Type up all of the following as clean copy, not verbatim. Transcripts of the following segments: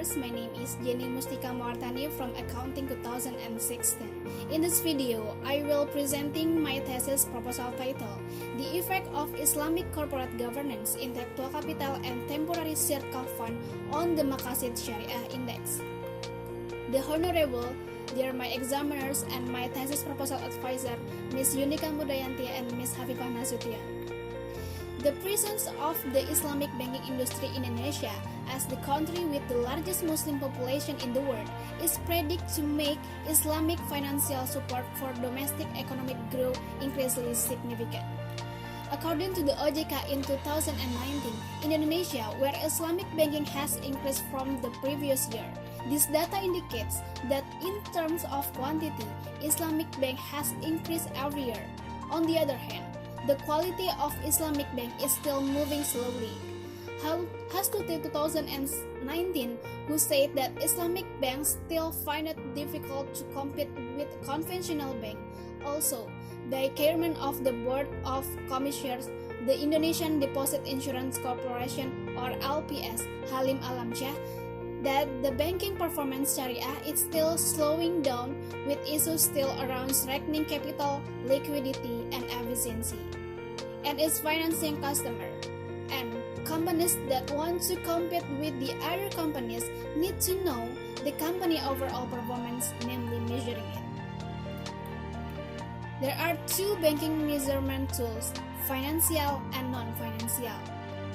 guys, my name is Jeany Mustika from Accounting 2016. In this video, I will presenting my thesis proposal title, The Effect of Islamic Corporate Governance, Intellectual Capital and Temporary Syirkah Fund on the Maqashid Syariah Index. The Honorable, dear my examiners and my thesis proposal advisor, Ms. Jeany Mustika and Ms. Hafifah Nasution. The presence of the Islamic banking industry in Indonesia, as the country with the largest Muslim population in the world, is predicted to make Islamic financial support for domestic economic growth increasingly significant. According to the OJK in 2019, in Indonesia, where Islamic banking has increased from the previous year, this data indicates that in terms of quantity, Islamic bank has increased every year. On the other hand, the quality of Islamic bank is still moving slowly. Hastuti 2019, who said that Islamic banks still find it difficult to compete with conventional bank. Also, by chairman of the Board of Commissioners, the Indonesian Deposit Insurance Corporation or LPS, Halim Alamsyah, that the banking performance Syariah is still slowing down with issues still around strengthening capital, liquidity, and efficiency, and its financing customer. And companies that want to compete with the other companies need to know the company overall performance, namely measuring it. There are two banking measurement tools, financial and non-financial.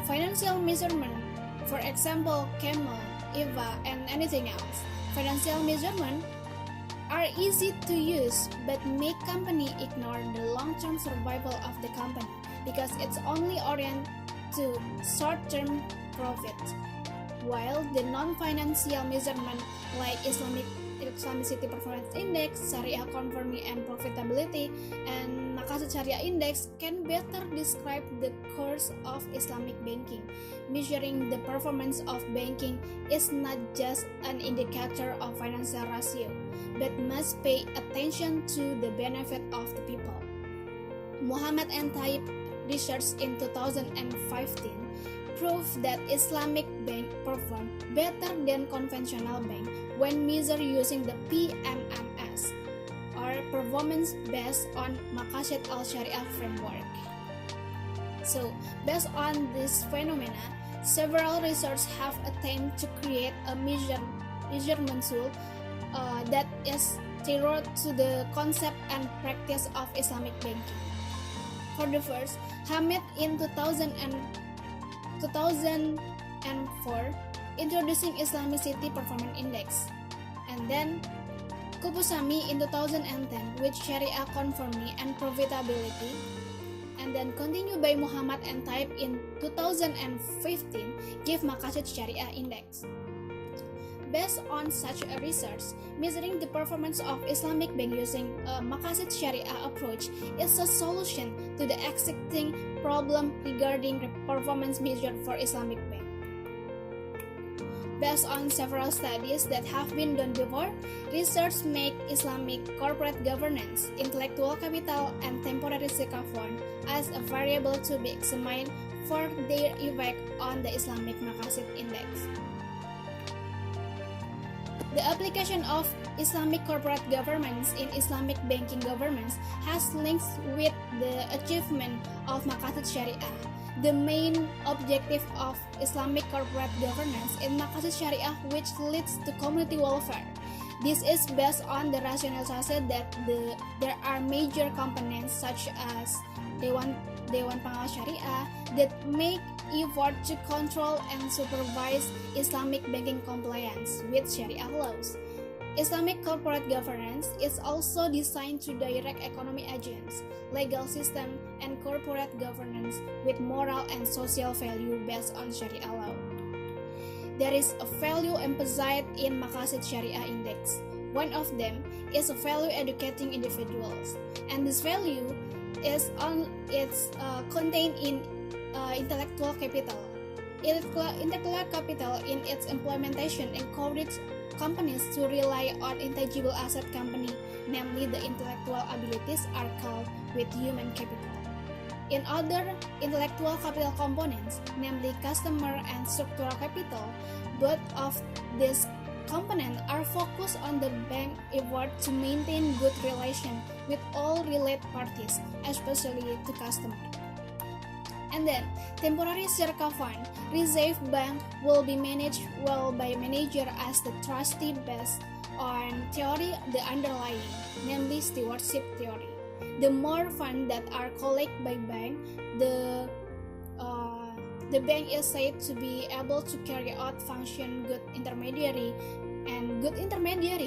Financial measurement, for example, Camel, EVA, and anything else. Financial measurement are easy to use but make company ignore the long-term survival of the company because it's only oriented to short-term profit. While the non-financial measurement like Islamicity Performance Index, Syariah Conformity and Profitability, and Maqashid Syariah Index can better describe the course of Islamic banking. Measuring the performance of banking is not just an indicator of financial ratio, but must pay attention to the benefit of the people. Muhammad and Taib research in 2015 proved that Islamic bank perform better than conventional bank when measured using the PMMS, or performance based on Maqashid al-Syariah framework. So, based on this phenomena, several researchers have attempted to create a measurement tool that is tailored to the concept and practice of Islamic banking. For the first, Hamid in 2004 introducing Islamicity Performance Index, and then Kupusami in 2010 with Syariah Conformity and Profitability, and then continued by Muhammad and Taib in 2015 give Maqashid Syariah Index. Based on such a research, measuring the performance of Islamic bank using a Maqashid Syariah approach is a solution to the existing problem regarding performance measured for Islamic bank. Based on several studies that have been done before, research make Islamic corporate governance, intellectual capital, and temporary Syirkah fund as a variable to be examined for their effect on the Islamic Maqashid Index. The application of Islamic corporate governance in Islamic banking governance has links with the achievement of Maqashid Syariah. The main objective of Islamic corporate governance in Maqashid Syariah, which leads to community welfare. This is based on the rationalization that there are major components such as Dewan Pengaruh Syariah that make effort to control and supervise Islamic banking compliance with Syariah laws. Islamic corporate governance is also designed to direct economic agents, legal system, and corporate governance with moral and social value based on Syariah law. There is a value emphasized in Maqashid Syariah Index. One of them is a value educating individuals, and this value is contained in intellectual capital. Intellectual capital in its implementation encourages companies to rely on intangible asset company, namely the intellectual abilities are called with human capital. In other intellectual capital components, namely customer and structural capital, both of these components are focused on the bank effort to maintain good relation with all related parties, especially to customer. And then, temporary Syirkah fund, reserve bank will be managed well by manager as the trustee based on theory the underlying, namely stewardship theory. The more funds that are collected by bank, the bank is said to be able to carry out function good intermediary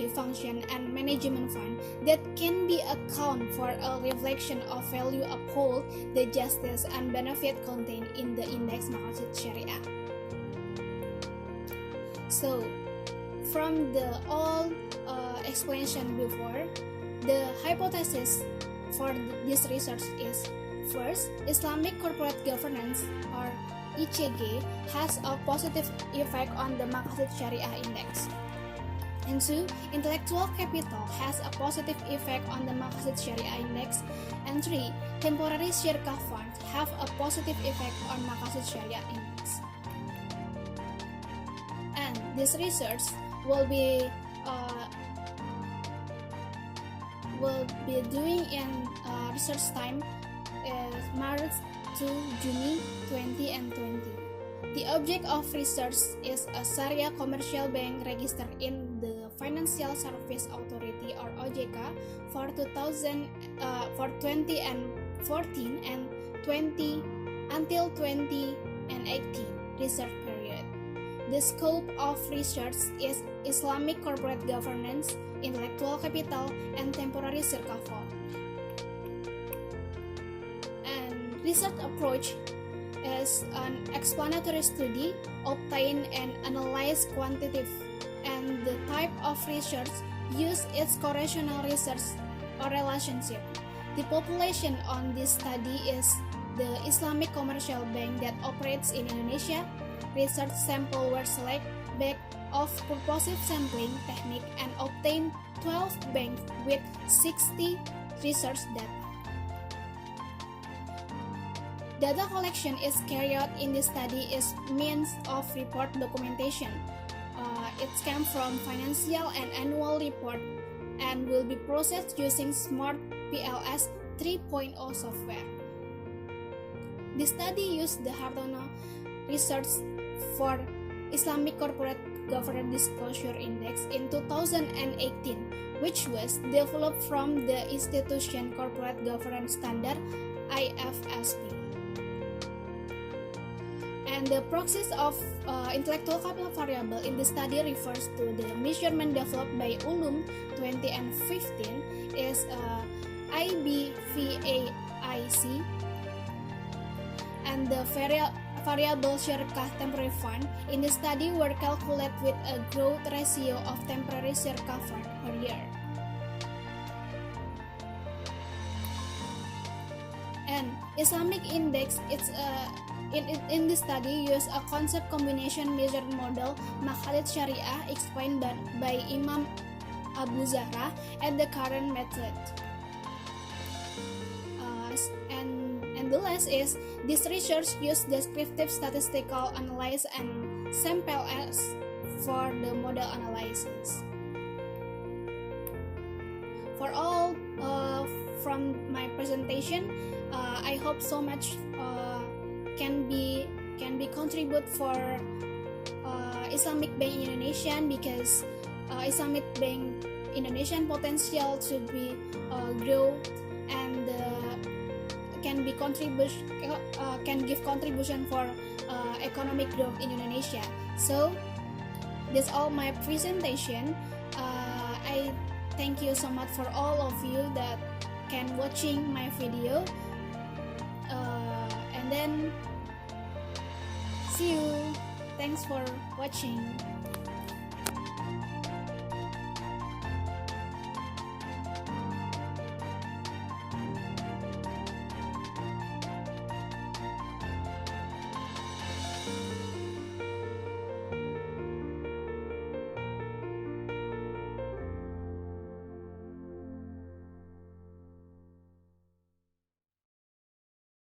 function and management fund that can be account for a reflection of value uphold the justice and benefit contained in the Indeks Maqashid Syariah. So, from the all explanation before, the hypothesis for this research is: first, Islamic corporate governance or ICG has a positive effect on the Maqashid Syariah Index. And two, intellectual capital has a positive effect on the Maqashid Syariah Index. And three, temporary Syirkah funds have a positive effect on Maqashid Syariah Index. And this research will be doing in research time March to June 2020. The object of research is a Syariah commercial bank registered in the Financial Service Authority or OJK for 2014 and 20 until 2018 research period. The scope of research is Islamic corporate governance, intellectual capital, and temporary Syirkah fund. And research approach is an explanatory study, obtain and analyze quantitative, and the type of research used is correlational research or relationship. The population on this study is the Islamic commercial bank that operates in Indonesia. Research sample were selected based of purposive sampling technique and obtained 12 banks with 60 research data. Data collection is carried out in this study is means of report documentation. It came from financial and annual report and will be processed using Smart PLS 3.0 software. The study used the Hartono research for Islamic Corporate Governance Disclosure Index in 2018, which was developed from the institution Corporate Governance Standard IFSP. And the proxies of intellectual capital variable in the study refers to the measurement developed by Ulum 2015 is IBVAIC, and the variable Syirkah temporary fund in the study were calculated with a growth ratio of temporary Syirkah fund per year. And Islamic Index, it's in this study use a concept combination measure model Maqashid Syariah explained by Imam Abu Zahra and the current method. And the last is this research used descriptive statistical analysis and sample as for the model analysis. For all from my presentation, I hope so much can be contribute for Islamic Bank Indonesian, because Islamic Bank Indonesian potential to be grow and can give contribution for economic growth in Indonesia. So that's all my presentation. I thank you so much for all of you that can watching my video. And then see you. Thanks for watching.